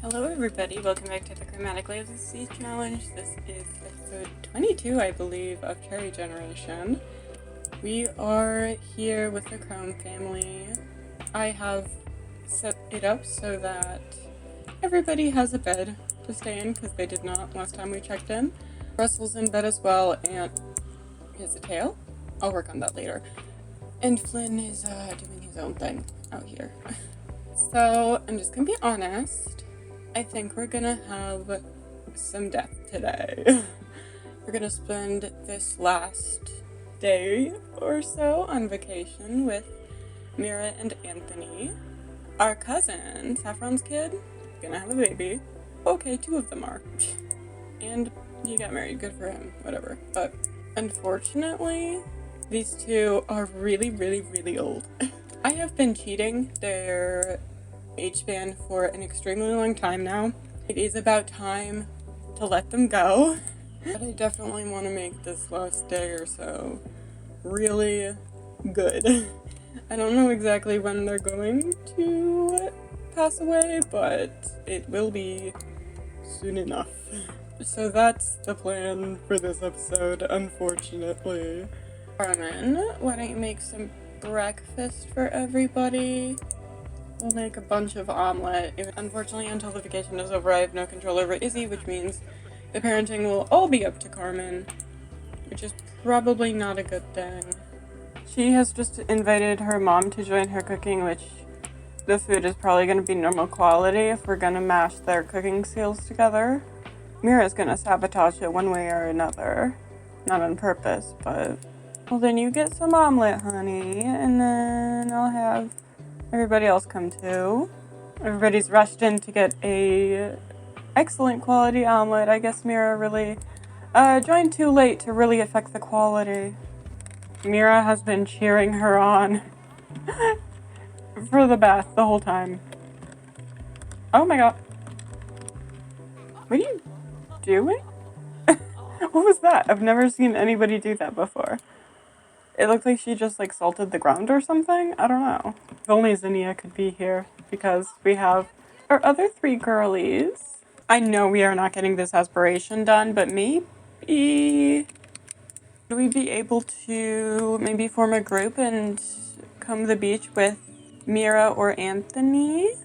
Hello everybody, welcome back to the Chromatic Sea Challenge. This is episode 22, I believe, of Cherry Generation. We are here with the Chrome family. I have set it up so that everybody has a bed to stay in, because they did not last time we checked in. Russell's in bed as well, and he has a tail. I'll work on that later. And Flynn is doing his own thing out here. So, I'm just gonna be honest. I think we're gonna have some death today. We're gonna spend this last day or so on vacation with Mira and Anthony. Our cousin, Saffron's kid, gonna have a baby. Okay, 2 of them are. And he got married, good for him, whatever. But unfortunately, these 2 are really old. I have been cheating their age span for an extremely long time now. It is about time to let them go. But I definitely want to make this last day or so really good. I don't know exactly when they're going to pass away, but it will be soon enough. So that's the plan for this episode, unfortunately. Carmen, why don't you make some breakfast for everybody? We'll make a bunch of omelet. Unfortunately, until the vacation is over, I have no control over Izzy, which means the parenting will all be up to Carmen, which is probably not a good thing. She has just invited her mom to join her cooking, which the food is probably going to be normal quality if we're going to mash their cooking skills together. Mira's going to sabotage it one way or another. Not on purpose, but... Well, then you get some omelet, honey, and then I'll have everybody else come too. Everybody's rushed in to get a excellent quality omelet. I guess Mira really joined too late to really affect the quality. Mira has been cheering her on for the bath the whole time. Oh my god. What are you doing? What was that? I've never seen anybody do that before. It looked like she just salted the ground or something. I don't know. If only Zinnia could be here, because we have our other 3 girlies. I know we are not getting this aspiration done, but maybe... Would we be able to maybe form a group and come to the beach with Mira or Anthony?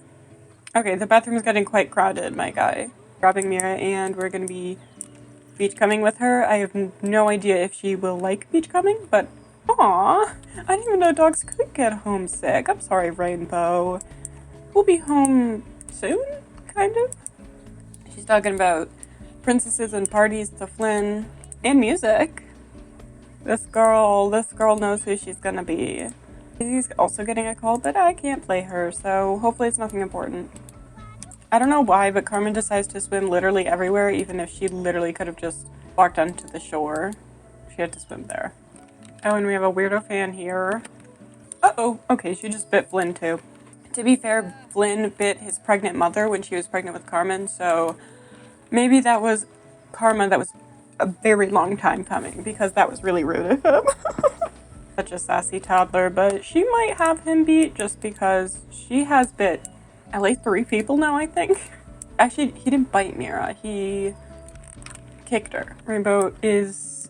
Okay, the bathroom's getting quite crowded, my guy. Grabbing Mira, and we're gonna be beach coming with her. I have no idea if she will like beach coming, but aw, I didn't even know dogs could get homesick. I'm sorry, Rainbow. We'll be home soon, kind of. She's talking about princesses and parties to Flynn and music. This girl knows who she's gonna be. She's also getting a call, but I can't play her, so hopefully it's nothing important. I don't know why, but Carmen decides to swim literally everywhere, even if she literally could have just walked onto the shore. She had to swim there. Oh, and we have a weirdo fan here. Uh-oh. Okay, she just bit Flynn, too. To be fair, Flynn bit his pregnant mother when she was pregnant with Carmen, so maybe that was karma that was a very long time coming, because that was really rude of him. Such a sassy toddler, but she might have him beat just because she has bit at least 3 people now, I think. Actually, he didn't bite Mira. He kicked her. Rainbow is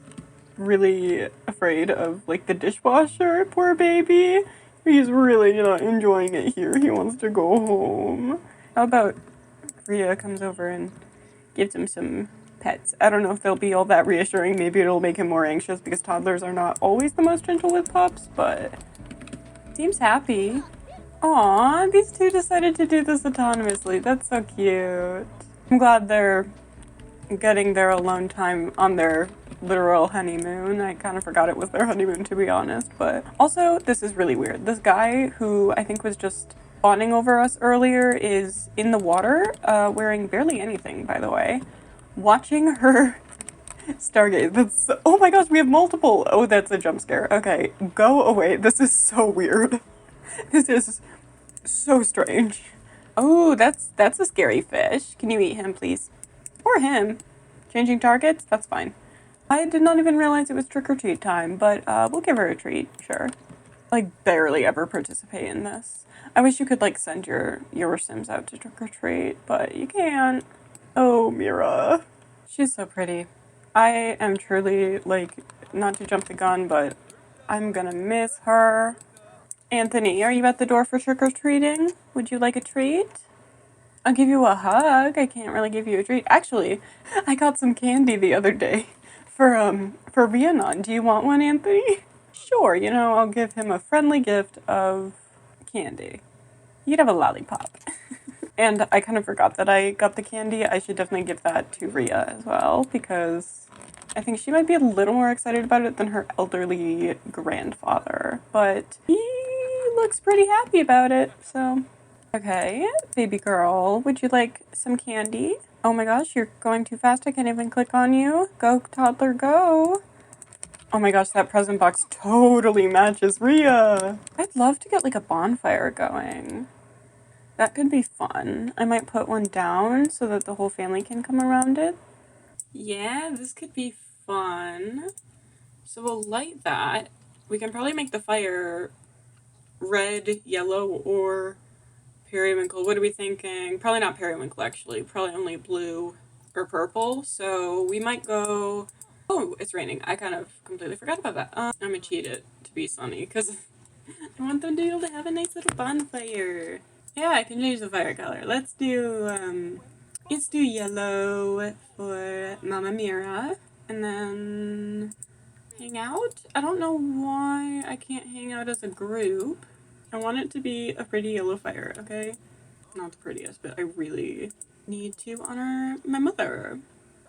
really afraid of, the dishwasher. Poor baby. He's really not enjoying it here. He wants to go home. How about Rhea comes over and gives him some pets? I don't know if they'll be all that reassuring. Maybe it'll make him more anxious because toddlers are not always the most gentle with pups, but seems happy. Aw, these 2 decided to do this autonomously. That's so cute. I'm glad they're getting their alone time on their literal honeymoon. I kind of forgot it was their honeymoon, to be honest. But also, this is really weird. This guy, who I think was just fawning over us earlier, is in the water, wearing barely anything, by the way. Watching her stargaze. That's... Oh my gosh, we have multiple! Oh, that's a jump scare. Okay, go away. This is so weird. This is so strange. Oh, that's a scary fish. Can you eat him, please? Or him. Changing targets? That's fine. I did not even realize it was trick-or-treat time, but we'll give her a treat, sure. like barely ever participate in this. I wish you could like send your Sims out to trick or treat, but you can't. Oh, Mira. She's so pretty. I am truly like, not to jump the gun, but I'm gonna miss her. Anthony, are you at the door for trick or treating? Would you like a treat? I'll give you a hug. I can't really give you a treat. Actually, I got some candy the other day for Rhiannon. Do you want one, Anthony? Sure, I'll give him a friendly gift of candy. You could have a lollipop. And I kind of forgot that I got the candy. I should definitely give that to Rhea as well because I think she might be a little more excited about it than her elderly grandfather. But he looks pretty happy about it, so. Okay, baby girl, would you like some candy? Oh my gosh, you're going too fast. I can't even click on you. Go, toddler, go. Oh my gosh, that present box totally matches Rhea. I'd love to get like a bonfire going. That could be fun. I might put one down so that the whole family can come around it. Yeah, this could be fun. So we'll light that. We can probably make the fire red, yellow, or periwinkle. What are we thinking? Probably not periwinkle, actually. Probably only blue or purple. So we might go... Oh, it's raining. I kind of completely forgot about that. I'm gonna cheat it to be sunny because I want them to be able to have a nice little bonfire. Yeah, I can change the fire color. Let's do yellow for Mama Mira. And then hang out. I don't know why I can't hang out as a group. I want it to be a pretty yellow fire, okay? Not the prettiest, but I really need to honor my mother.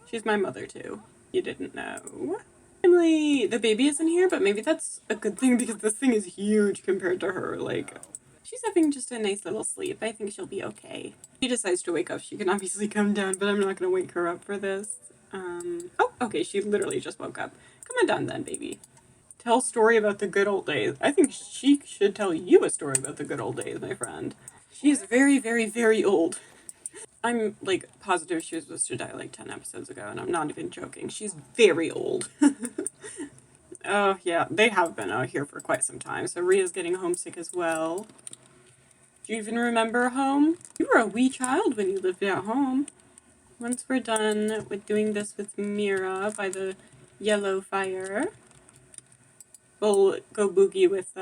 She's my mother too. You didn't know. Emily, the baby isn't here, but maybe that's a good thing because this thing is huge compared to her. Like, she's having just a nice little sleep. I think she'll be okay. If she decides to wake up, she can obviously come down, but I'm not gonna wake her up for this. Oh, okay, she literally just woke up. Come on down then, baby. Tell a story about the good old days. I think she should tell you a story about the good old days, my friend. She is very, very, very old. I'm like positive she was supposed to die like 10 episodes ago, and I'm not even joking. She's very old. Oh, yeah, they have been out here for quite some time, so Rhea's getting homesick as well. Do you even remember home? You were a wee child when you lived at home. Once we're done with doing this with Mira by the yellow fire, we'll go boogie with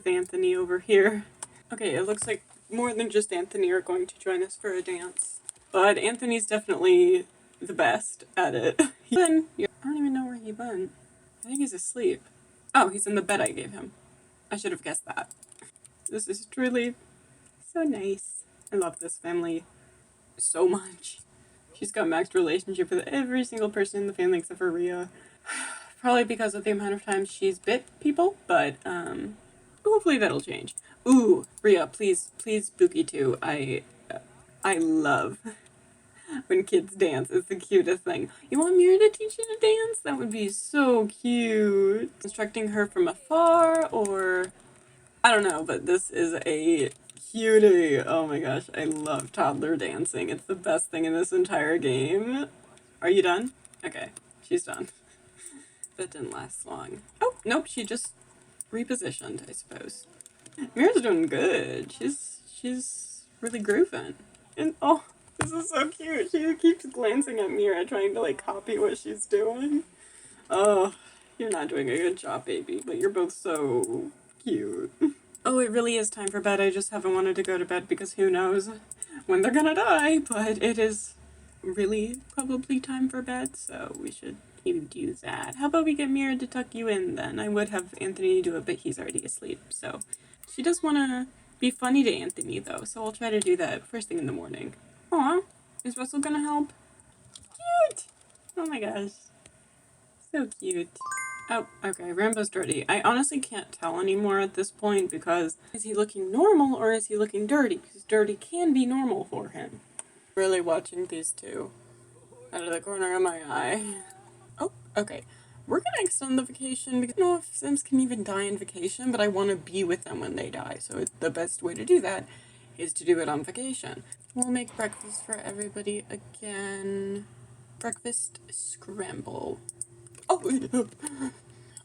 Anthony over here. Okay, it looks like more than just Anthony are going to join us for a dance. But Anthony's definitely the best at it. I don't even know where he went. I think he's asleep. Oh, he's in the bed I gave him. I should have guessed that. This is truly so nice. I love this family so much. She's got maxed relationship with every single person in the family except for Rhea. Probably because of the amount of times she's bit people, but hopefully that'll change. Ooh, Rhea, please Boogie too. I love when kids dance. It's the cutest thing. You want Mira to teach you to dance? That would be so cute. Instructing her from afar, or I don't know, but this is a cutie. Oh my gosh, I love toddler dancing. It's the best thing in this entire game. Are you done? Okay, she's done. That didn't last long. Oh, nope, she just repositioned, I suppose. Mira's doing good. She's really grooving. And oh, this is so cute. She keeps glancing at Mira, trying to like copy what she's doing. Oh, you're not doing a good job, baby, but you're both so cute. Oh, it really is time for bed. I just haven't wanted to go to bed because who knows when they're gonna die, but it is really probably time for bed, so we should even do that. How about we get Mira to tuck you in then? I would have Anthony do it, but he's already asleep, so. She does want to be funny to Anthony, though, so I'll try to do that first thing in the morning. Aw, is Russell gonna help? Cute! Oh my gosh. So cute. Oh, okay, Rambo's dirty. I honestly can't tell anymore at this point because is he looking normal or is he looking dirty? Because dirty can be normal for him. Really watching these two out of the corner of my eye. Oh, okay. We're gonna extend the vacation because I don't know if Sims can even die in vacation, but I want to be with them when they die. So the best way to do that is to do it on vacation. We'll make breakfast for everybody again. Breakfast scramble. Oh,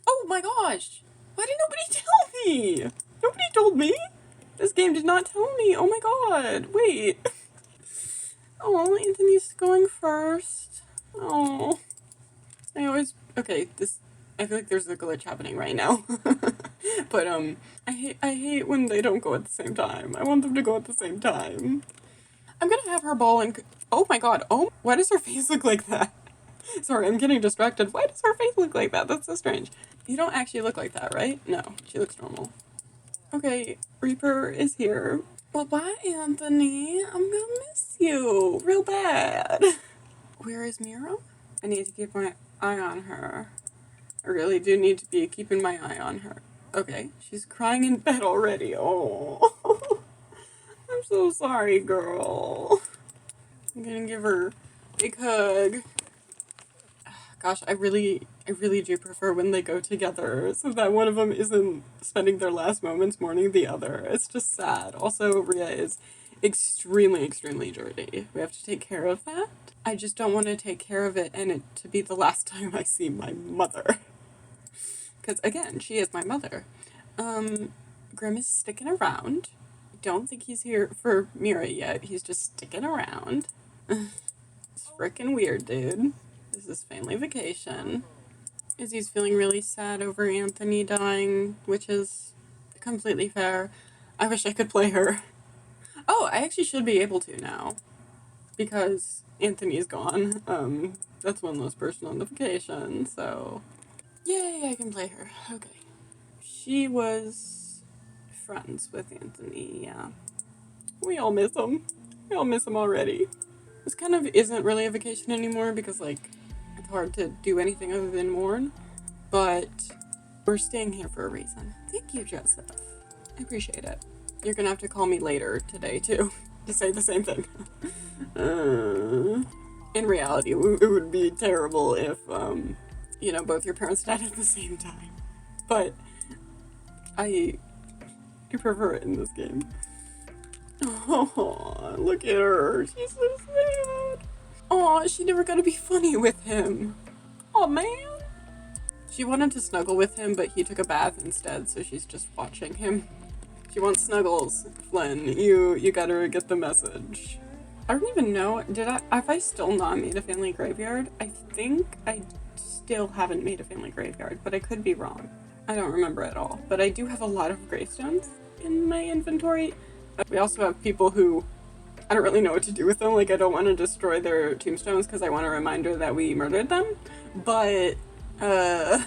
oh my gosh! Why did nobody tell me? Nobody told me. This game did not tell me. Oh my god. Wait. Oh, Anthony's going first. Oh. Okay, I feel like there's a glitch happening right now. But, I hate when they don't go at the same time. I want them to go at the same time. I'm gonna have her ball and, oh my god, oh, why does her face look like that? Sorry, I'm getting distracted. Why does her face look like that? That's so strange. You don't actually look like that, right? No, she looks normal. Okay, Reaper is here. Well, bye, Anthony. I'm gonna miss you real bad. Where is Mira? I need to keep my eye on her. I really do need to be keeping my eye on her. Okay, she's crying in bed already. Oh, I'm so sorry, girl. I'm gonna give her a big hug. Gosh, I really do prefer when they go together, so that one of them isn't spending their last moments mourning the other. It's just sad. Also, Rhea is extremely dirty. We have to take care of that. I just don't want to take care of it and it to be the last time I see my mother. Because, again, she is my mother. Grim is sticking around. I don't think he's here for Mira yet. He's just sticking around. It's freaking weird, dude. This is family vacation. Izzy's feeling really sad over Anthony dying, which is completely fair. I wish I could play her. Oh, I actually should be able to now. Because Anthony's gone. That's one less person on the vacation, so... Yay, I can play her. Okay. She was friends with Anthony, yeah. We all miss him. We all miss him already. This kind of isn't really a vacation anymore because, like, it's hard to do anything other than mourn. But we're staying here for a reason. Thank you, Joseph. I appreciate it. You're gonna have to call me later today, too, to say the same thing. In reality, it would be terrible if, both your parents died at the same time. But I prefer it in this game. Oh, look at her. She's so sad. Oh, she never got to be funny with him. Oh, man. She wanted to snuggle with him, but he took a bath instead, so she's just watching him. She wants snuggles, Flynn. You gotta get the message. I don't even know. Have I still not made a family graveyard? I think I still haven't made a family graveyard, but I could be wrong. I don't remember at all. But I do have a lot of gravestones in my inventory. We also have people who I don't really know what to do with them. Like, I don't want to destroy their tombstones because I want a reminder that we murdered them. But, Carmen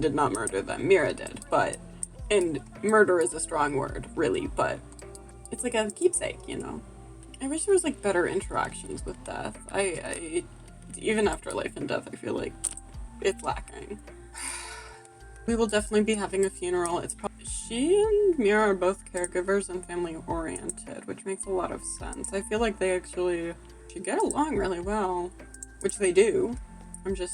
did not murder them. Mira did. And murder is a strong word, really. But it's like a keepsake, you know? I wish there was, like, better interactions with death. Even after life and death, I feel like it's lacking. We will definitely be having a funeral. She and Mira are both caregivers and family oriented, which makes a lot of sense. I feel like they actually should get along really well, which they do. I'm just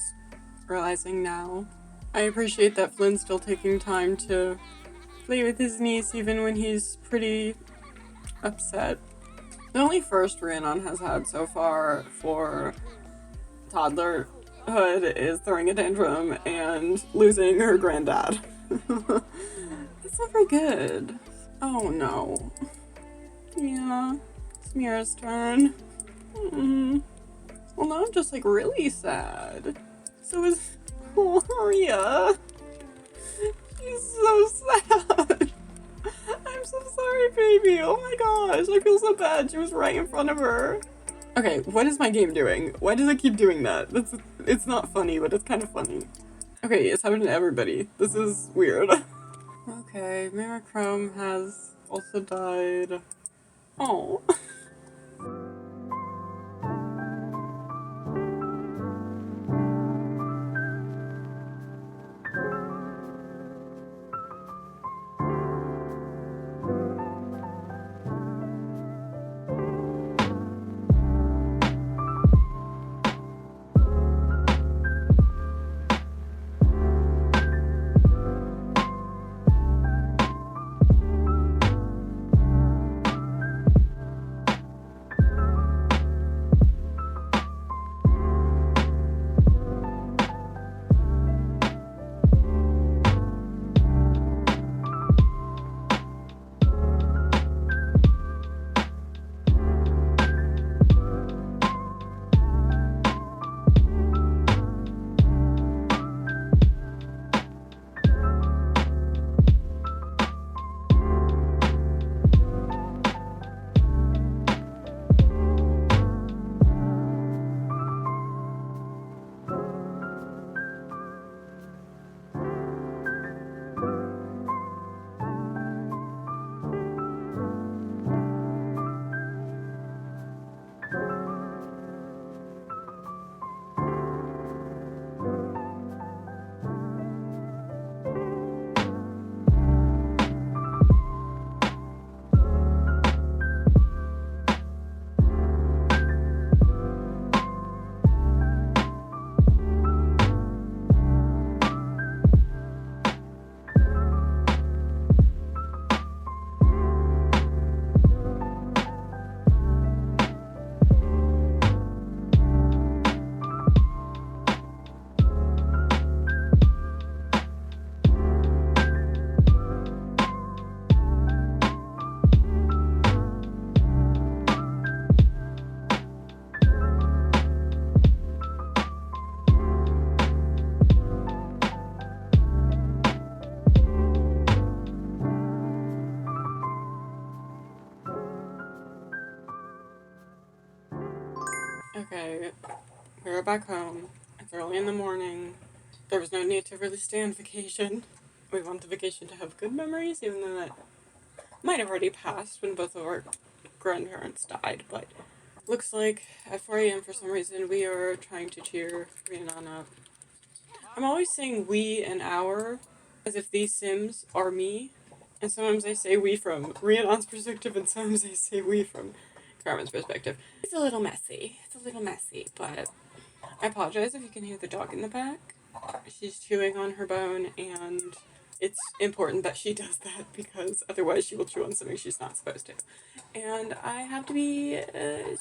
realizing now. I appreciate that Flynn's still taking time to play with his niece even when he's pretty upset. The only first Rhiannon has had so far for toddlerhood is throwing a tantrum and losing her granddad. That's not very good. Oh no. Yeah, it's Mira's turn. Well, now I'm just like really sad. So is Maria. She's so sad. I'm so sorry, baby. Oh my gosh, I feel so bad. She was right in front of her. Okay, what is my game doing? Why does it keep doing that? It's not funny, but it's kind of funny. Okay, it's happening to everybody. This is weird. Okay, Mira Chrome has also died. Oh. Okay, we're back home. It's early in the morning. There was no need to really stay on vacation. We want the vacation to have good memories, even though that might have already passed when both of our grandparents died, but looks like at 4 a.m. for some reason we are trying to cheer Rhiannon up. I'm always saying we and our as if these Sims are me, and sometimes I say we from Rhiannon's perspective, and sometimes I say we from Carmen's perspective. It's a little messy. It's a little messy, but I apologize if you can hear the dog in the back. She's chewing on her bone, and it's important that she does that because otherwise she will chew on something she's not supposed to. And I have to be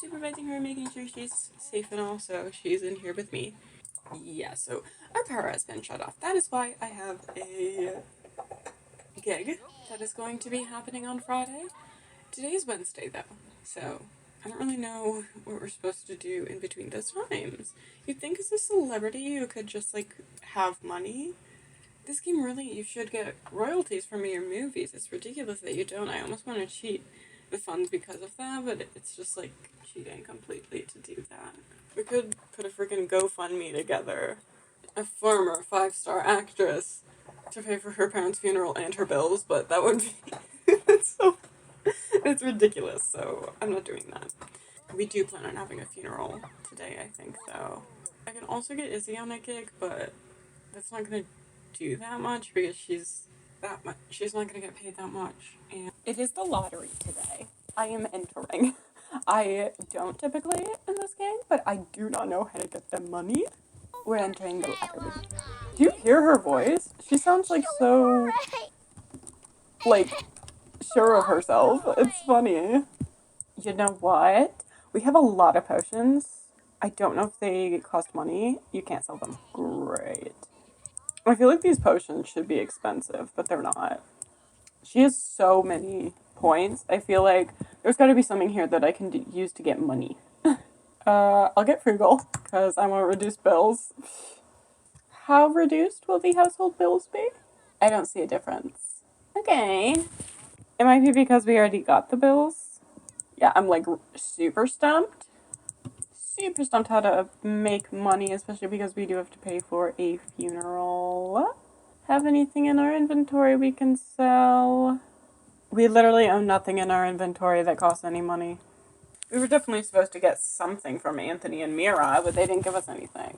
supervising her, making sure she's safe and all, so she's in here with me. Yeah, so our power has been shut off. That is why I have a gig that is going to be happening on Friday. Today's Wednesday, though, so I don't really know what we're supposed to do in between those times. You'd think as a celebrity you could just, like, have money. This game really, you should get royalties from your movies. It's ridiculous that you don't. I almost want to cheat the funds because of that, but it's just, like, cheating completely to do that. We could put a freaking GoFundMe together. A former 5-star actress to pay for her parents' funeral and her bills, but that would be... it's so... It's ridiculous, so I'm not doing that. We do plan on having a funeral today, I think, though. I can also get Izzy on a gig, but that's not gonna do that much because she's not gonna get paid that much. And it is the lottery today. I am entering. I don't typically in this game, but I do not know how to get the money. We're entering the lottery. Do you hear her voice? She sounds like so, like, sure of herself. It's funny. You know what? We have a lot of potions. I don't know if they cost money. You can't sell them. Great. I feel like these potions should be expensive, but they're not. She has so many points. I feel like there's got to be something here that I can use to get money. I'll get frugal, because I want to reduce bills. How reduced will the household bills be? I don't see a difference. Okay. It might be because we already got the bills. Yeah, I'm like super stumped. Super stumped how to make money, especially because we do have to pay for a funeral. Have anything in our inventory we can sell? We literally own nothing in our inventory that costs any money. We were definitely supposed to get something from Anthony and Mira, but they didn't give us anything.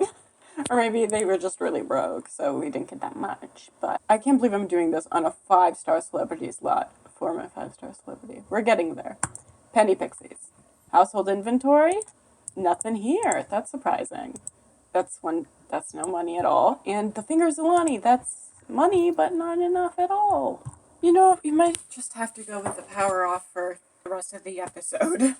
Or maybe they were just really broke, so we didn't get that much. But I can't believe I'm doing this on a 5-star celebrity slot for my 5-star celebrity. We're getting there. Penny Pixies. Household inventory? Nothing here. That's surprising. That's no money at all. And the Fingers Zalani, that's money, but not enough at all. You know, you might just have to go with the power off for the rest of the episode.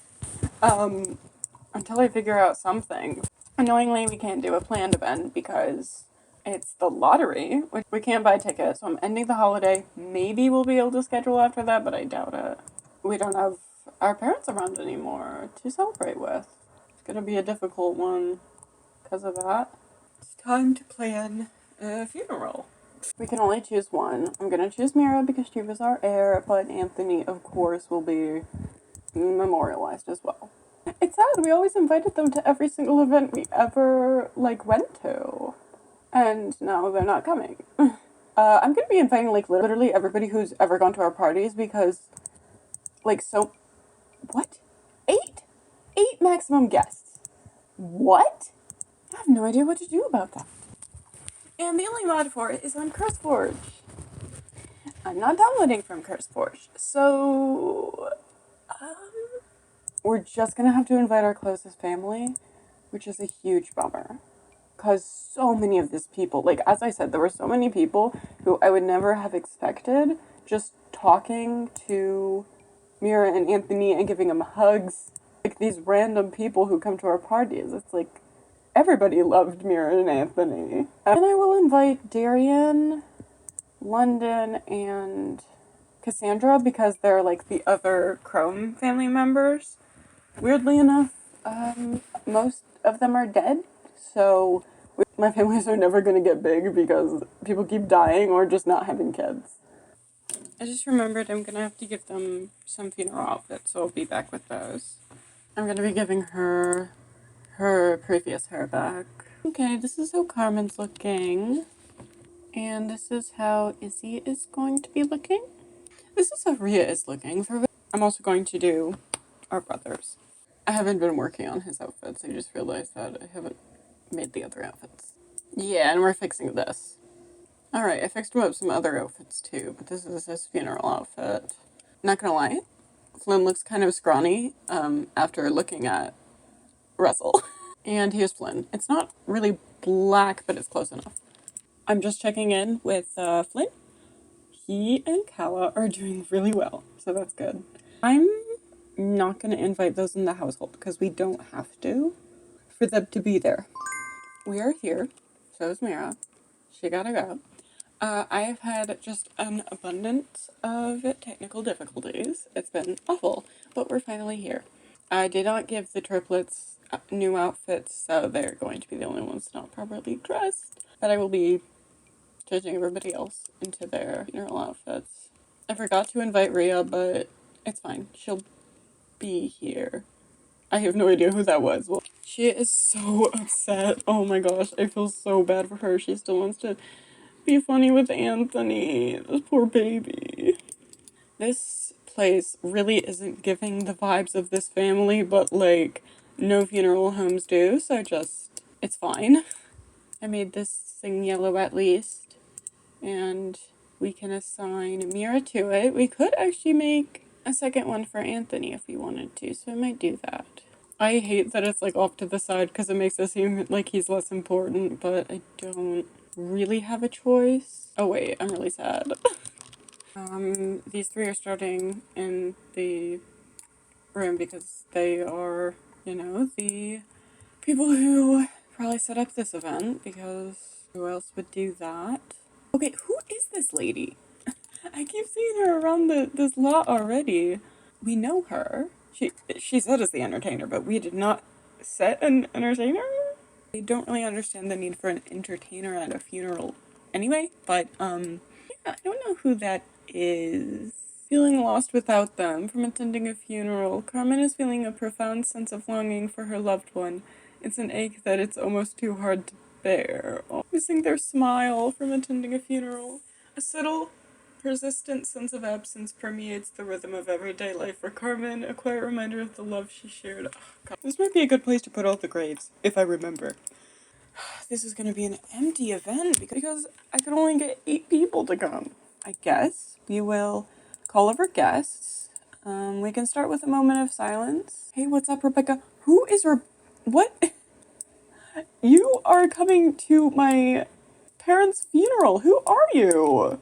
Until I figure out something. Annoyingly, we can't do a planned event because it's the lottery. We can't buy tickets, so I'm ending the holiday. Maybe we'll be able to schedule after that, but I doubt it. We don't have our parents around anymore to celebrate with. It's gonna be a difficult one because of that. It's time to plan a funeral. We can only choose one. I'm gonna choose Mira because she was our heir, but Anthony, of course, will be memorialized as well. It's sad, we always invited them to every single event we ever, went to. And now they're not coming. I'm gonna be inviting, literally everybody who's ever gone to our parties because, what? 8? 8 maximum guests. What? I have no idea what to do about that. And the only mod for it is on CurseForge. I'm not downloading from CurseForge, so we're just gonna have to invite our closest family, which is a huge bummer. Because so many of these people, as I said, there were so many people who I would never have expected just talking to Mira and Anthony and giving them hugs. These random people who come to our parties. It's everybody loved Mira and Anthony. And I will invite Darian, London, and Cassandra because they're the other Chrome family members. Weirdly enough, most of them are dead, so my families are never going to get big because people keep dying or just not having kids. I just remembered I'm going to have to give them some funeral outfits, so I'll be back with those. I'm going to be giving her her previous hair back. Okay, this is how Carmen's looking. And this is how Izzy is going to be looking. This is how Rhea is looking. I'm also going to do our brothers. I haven't been working on his outfits. I just realized that I haven't made the other outfits. Yeah, and we're fixing this. Alright, I fixed him up some other outfits too, but this is his funeral outfit. Not gonna lie, Flynn looks kind of scrawny after looking at Russell. And here's Flynn. It's not really black, but it's close enough. I'm just checking in with Flynn. He and Kala are doing really well, so that's good. I'm not going to invite those in the household because we don't have to for them to be there. We are here. So is Mira. She gotta go. I have had just an abundance of technical difficulties. It's been awful, but we're finally here. I did not give the triplets new outfits, so they're going to be the only ones not properly dressed. But I will be judging everybody else into their funeral outfits. I forgot to invite Rhea, but it's fine. She'll be here. I have no idea who that was. Well, she is so upset. Oh my gosh, I feel so bad for her. She still wants to be funny with Anthony. This poor baby. This place really isn't giving the vibes of this family, but like, no funeral homes do, so it's fine. I made this thing yellow at least, and we can assign Mira to it. We could actually make a second one for Anthony if we wanted to, so I might do that. I hate that it's like off to the side because it makes it seem like he's less important, but I don't really have a choice. Oh wait, I'm really sad. These three are starting in the room because they are, the people who probably set up this event, because who else would do that? Okay, who is this lady? I keep seeing her around this lot already. We know her. She said as the entertainer, but we did not set an entertainer? I don't really understand the need for an entertainer at a funeral anyway, but yeah, I don't know who that is. Feeling lost without them from attending a funeral. Carmen is feeling a profound sense of longing for her loved one. It's an ache that it's almost too hard to bear. Oh, missing their smile from attending a funeral. A subtle, persistent sense of absence permeates the rhythm of everyday life for Carmen, a quiet reminder of the love she shared. Oh, God. This might be a good place to put all the graves, if I remember. This is gonna be an empty event because I could only get 8 people to come. I guess we will call over guests. We can start with a moment of silence. Hey, what's up, Rebecca? Who is what? You are coming to my parents' funeral. Who are you?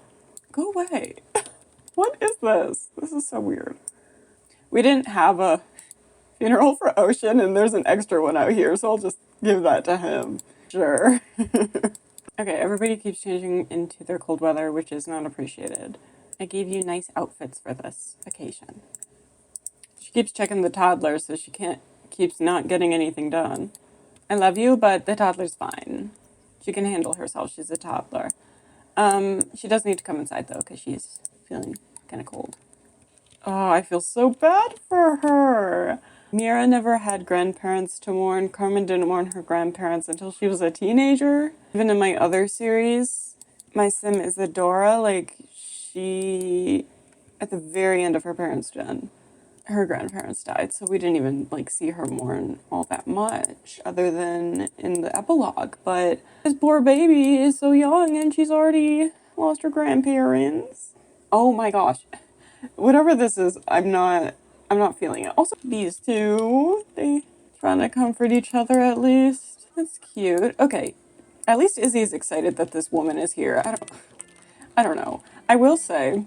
Go away. What is this? This is so weird. We didn't have a funeral for Ocean, and there's an extra one out here, so I'll just give that to him. Sure. Okay, everybody keeps changing into their cold weather, which is not appreciated. I gave you nice outfits for this occasion. She keeps checking the toddler, so she keeps not getting anything done. I love you, but the toddler's fine. She can handle herself. She's a toddler. She does need to come inside though, because she's feeling kind of cold. Oh, I feel so bad for her. Mira never had grandparents to mourn. Carmen didn't mourn her grandparents until she was a teenager. Even in my other series, my sim Isadora, like, she, at the very end of her parents' gen, her grandparents died, so we didn't even, like, see her mourn all that much, other than in the epilogue. But this poor baby is so young, and she's already lost her grandparents. Oh my gosh. Whatever this is, I'm not feeling it. Also, these two, they trying to comfort each other at least. That's cute. Okay, at least Izzy's excited that this woman is here. I don't know. I will say,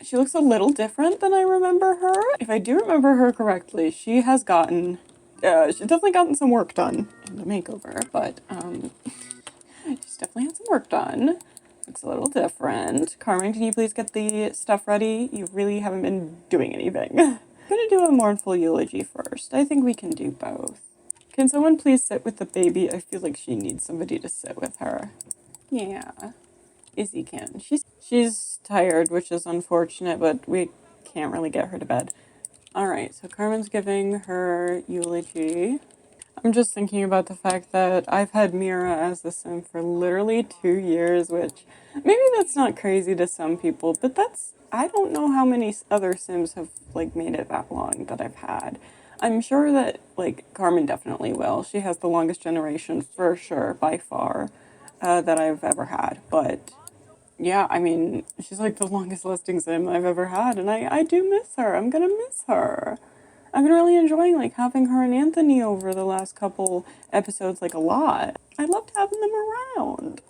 she looks a little different than I remember her. If I do remember her correctly, she has gotten, she's definitely gotten some work done in the makeover, but, she's definitely had some work done. Looks a little different. Carmen, can you please get the stuff ready? You really haven't been doing anything. I'm gonna do a mournful eulogy first. I think we can do both. Can someone please sit with the baby? I feel like she needs somebody to sit with her. Yeah. Izzy can. She's tired, which is unfortunate, but we can't really get her to bed. Alright, so Carmen's giving her eulogy. I'm just thinking about the fact that I've had Mira as the sim for literally 2 years, which maybe that's not crazy to some people, but I don't know how many other sims have like made it that long that I've had. I'm sure that like Carmen definitely will. She has the longest generation for sure, by far, that I've ever had. But yeah, I mean, she's like the longest lasting sim I've ever had, and I do miss her. I'm gonna miss her. I've been really enjoying like having her and Anthony over the last couple episodes like a lot. I loved having them around.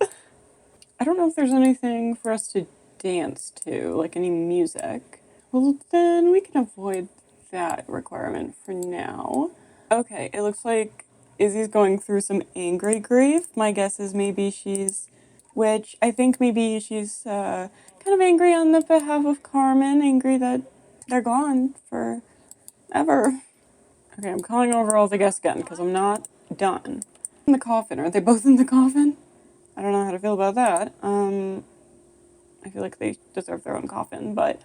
I don't know if there's anything for us to dance to, like any music. Well, then we can avoid that requirement for now. Okay, it looks like Izzy's going through some angry grief. My guess is maybe which I think maybe she's kind of angry on the behalf of Carmen, angry that they're gone forever. Okay, I'm calling over all the guests again because I'm not done. In the coffin, are they both in the coffin? I don't know how to feel about that. I feel like they deserve their own coffin, but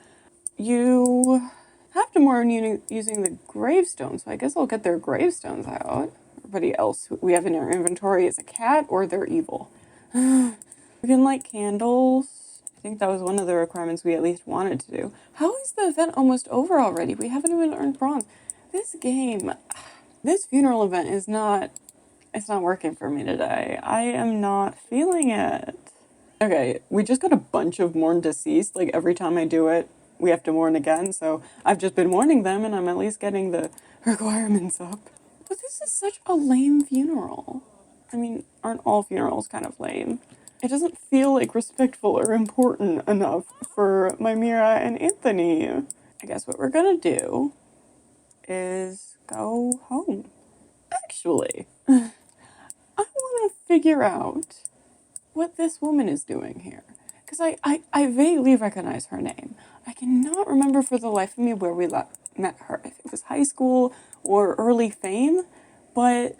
you have to mourn using the gravestones, so I guess I'll get their gravestones out. Everybody else we have in our inventory is a cat or they're evil. We can light candles. I think that was one of the requirements we at least wanted to do. How is the event almost over already? We haven't even earned bronze. This game, this funeral event it's not working for me today. I am not feeling it. Okay, we just got a bunch of mourn deceased. Like every time I do it, we have to mourn again. So I've just been mourning them and I'm at least getting the requirements up. But this is such a lame funeral. I mean, aren't all funerals kind of lame? It doesn't feel like respectful or important enough for my Mira and Anthony. I guess what we're gonna do is go home. Actually, I want to figure out what this woman is doing here. Because I vaguely recognize her name. I cannot remember for the life of me where we met her. If it was high school or early fame. But,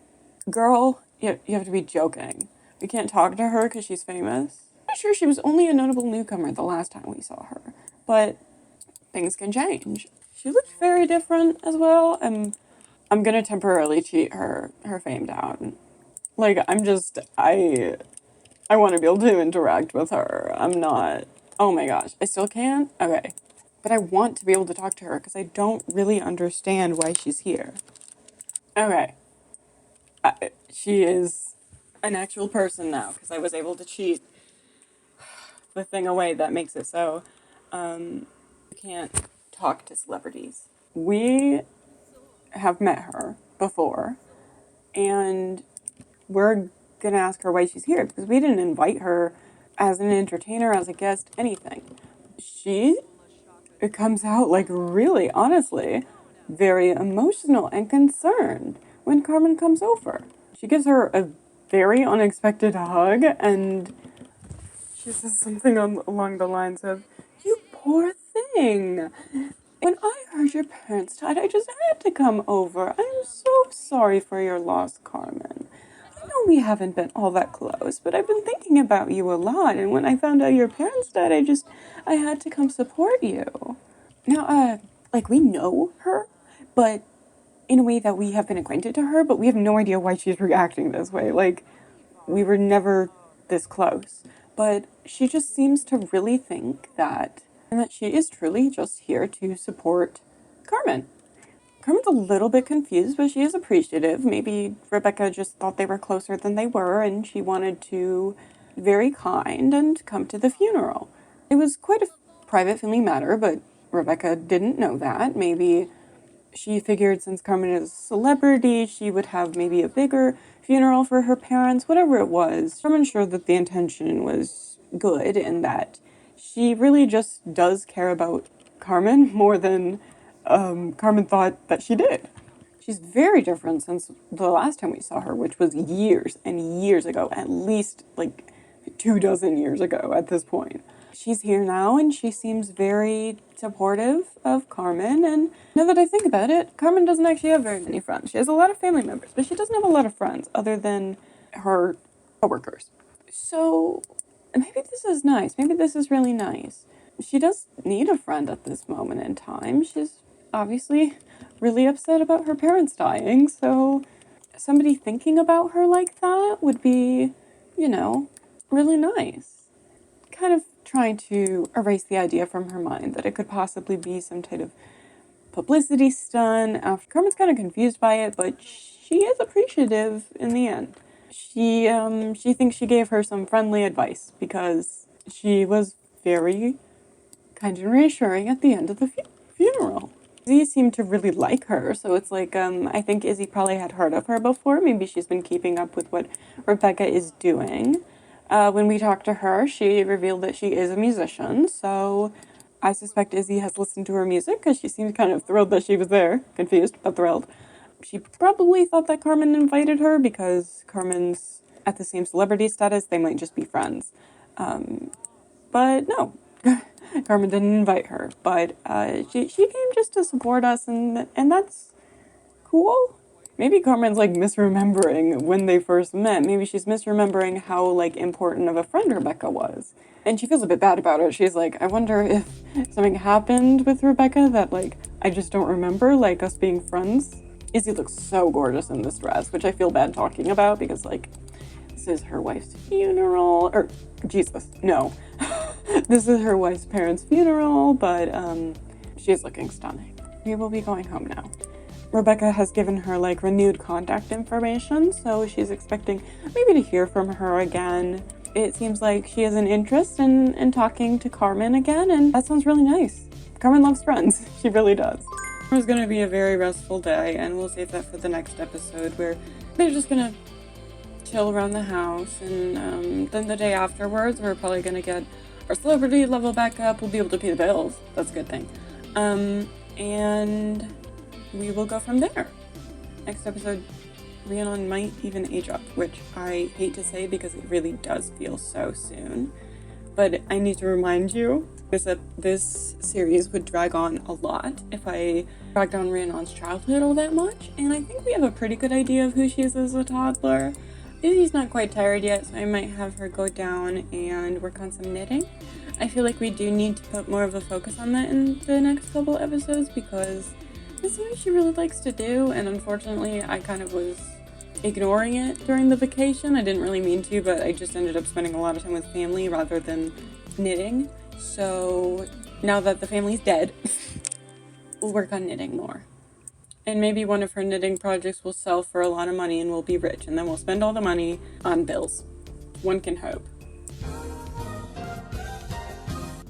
girl, you have to be joking. We can't talk to her because she's famous. I'm sure she was only a notable newcomer the last time we saw her. But things can change. She looked very different as well. I'm gonna temporarily cheat her fame down. Like I want to be able to interact with her. I'm not. Oh my gosh, I still can't? Okay. But I want to be able to talk to her because I don't really understand why she's here. Okay. She is an actual person now because I was able to cheat the thing away that makes it so you can't talk to celebrities. We have met her before and we're gonna ask her why she's here because we didn't invite her as an entertainer, as a guest, anything. She It comes out like really, honestly, very emotional and concerned when Carmen comes over. She gives her a very unexpected hug and she says something along the lines of, "You poor thing. When I heard your parents died, I just had to come over. I'm so sorry for your loss, Carmen. I know we haven't been all that close, but I've been thinking about you a lot, and when I found out your parents died, I had to come support you." Now, like, we know her, but in a way that we have been acquainted to her, but we have no idea why she's reacting this way. Like, we were never this close. But she just seems to really think and that she is truly just here to support Carmen. Carmen's a little bit confused, but she is appreciative. Maybe Rebecca just thought they were closer than they were, and she wanted to be very kind and come to the funeral. It was quite a private family matter, but Rebecca didn't know that. Maybe she figured since Carmen is a celebrity, she would have maybe a bigger funeral for her parents, whatever it was. I'm unsure that the intention was good and that she really just does care about Carmen more than Carmen thought that she did. She's very different since the last time we saw her, which was years and years ago, at least like 2 dozen years ago at this point. She's here now and she seems very supportive of Carmen. And now that I think about it, Carmen doesn't actually have very many friends. She has a lot of family members, but she doesn't have a lot of friends other than her coworkers. So maybe this is nice. Maybe this is really nice. She does need a friend at this moment in time. She's obviously really upset about her parents dying, so somebody thinking about her like that would be, you know, really nice. Kind of trying to erase the idea from her mind that it could possibly be some type of publicity stunt. Carmen's kind of confused by it, but she is appreciative in the end. She thinks she gave her some friendly advice because she was very kind and reassuring at the end of the funeral. Izzy seemed to really like her, so it's like, I think Izzy probably had heard of her before. Maybe she's been keeping up with what Rebecca is doing. When we talked to her, she revealed that she is a musician, so I suspect Izzy has listened to her music because she seems kind of thrilled that she was there. Confused, but thrilled. She probably thought that Carmen invited her because Carmen's at the same celebrity status, they might just be friends. But no, Carmen didn't invite her, but she came just to support us, and that's cool. Maybe Carmen's like misremembering when they first met. Maybe she's misremembering how like important of a friend Rebecca was. And she feels a bit bad about it. She's like, I wonder if something happened with Rebecca that like I just don't remember, like us being friends. Izzy looks so gorgeous in this dress, which I feel bad talking about because like this is her wife's funeral, or Jesus, no. This is her wife's parents' funeral, but she's looking stunning. We will be going home now. Rebecca has given her like renewed contact information, so she's expecting maybe to hear from her again. It seems like she has an interest in talking to Carmen again, and that sounds really nice. Carmen loves friends. She really does. It's going to be a very restful day, and we'll save that for the next episode where they're just going to chill around the house, and then the day afterwards we're probably going to get our celebrity level back up. We'll be able to pay the bills. That's a good thing. And we will go from there. Next episode, Rhiannon might even age up, which I hate to say because it really does feel so soon. But I need to remind you this series would drag on a lot if I dragged on Rhiannon's childhood all that much. And I think we have a pretty good idea of who she is as a toddler. Izzy's not quite tired yet, so I might have her go down and work on some knitting. I feel like we do need to put more of a focus on that in the next couple episodes because it's something she really likes to do, and unfortunately I kind of was ignoring it during the vacation. I didn't really mean to, but I just ended up spending a lot of time with family rather than knitting. So now that the family's dead, we'll work on knitting more. And maybe one of her knitting projects will sell for a lot of money and we'll be rich, and then we'll spend all the money on bills. One can hope.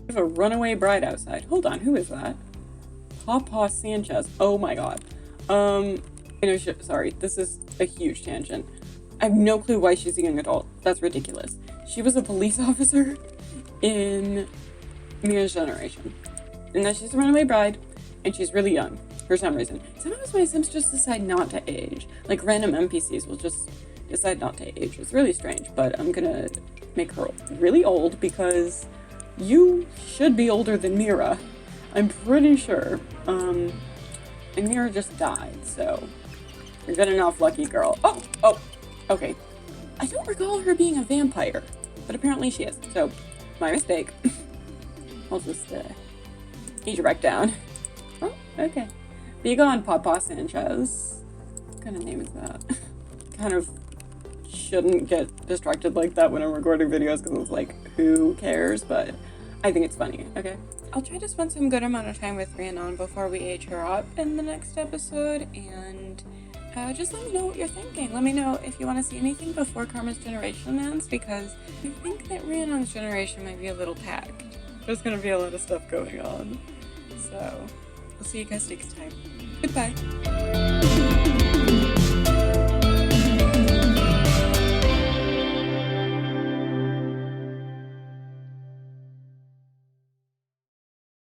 We have a runaway bride outside. Hold on, who is that? Papa Sanchez. Oh my god. Sorry, this is a huge tangent. I have no clue why she's a young adult. That's ridiculous. She was a police officer in Mira's generation. And now she's a runaway bride, and she's really young for some reason. Sometimes my Sims just decide not to age. Like random NPCs will just decide not to age. It's really strange, but I'm gonna make her really old because you should be older than Mira. I'm pretty sure. And Mira just died, so you're good enough, lucky girl. Oh, okay. I don't recall her being a vampire, but apparently she is, so my mistake. I'll just age her back down. Oh, okay. Be gone, Papa Sanchez. What kind of name is that? Kind of shouldn't get distracted like that when I'm recording videos because it's like, who cares? But I think it's funny, okay? I'll try to spend some good amount of time with Rhiannon before we age her up in the next episode, and just let me know what you're thinking. Let me know if you want to see anything before Karma's generation ends, because I think that Rhiannon's generation might be a little tagged. There's gonna be a lot of stuff going on. So, we'll see you guys next time. Goodbye.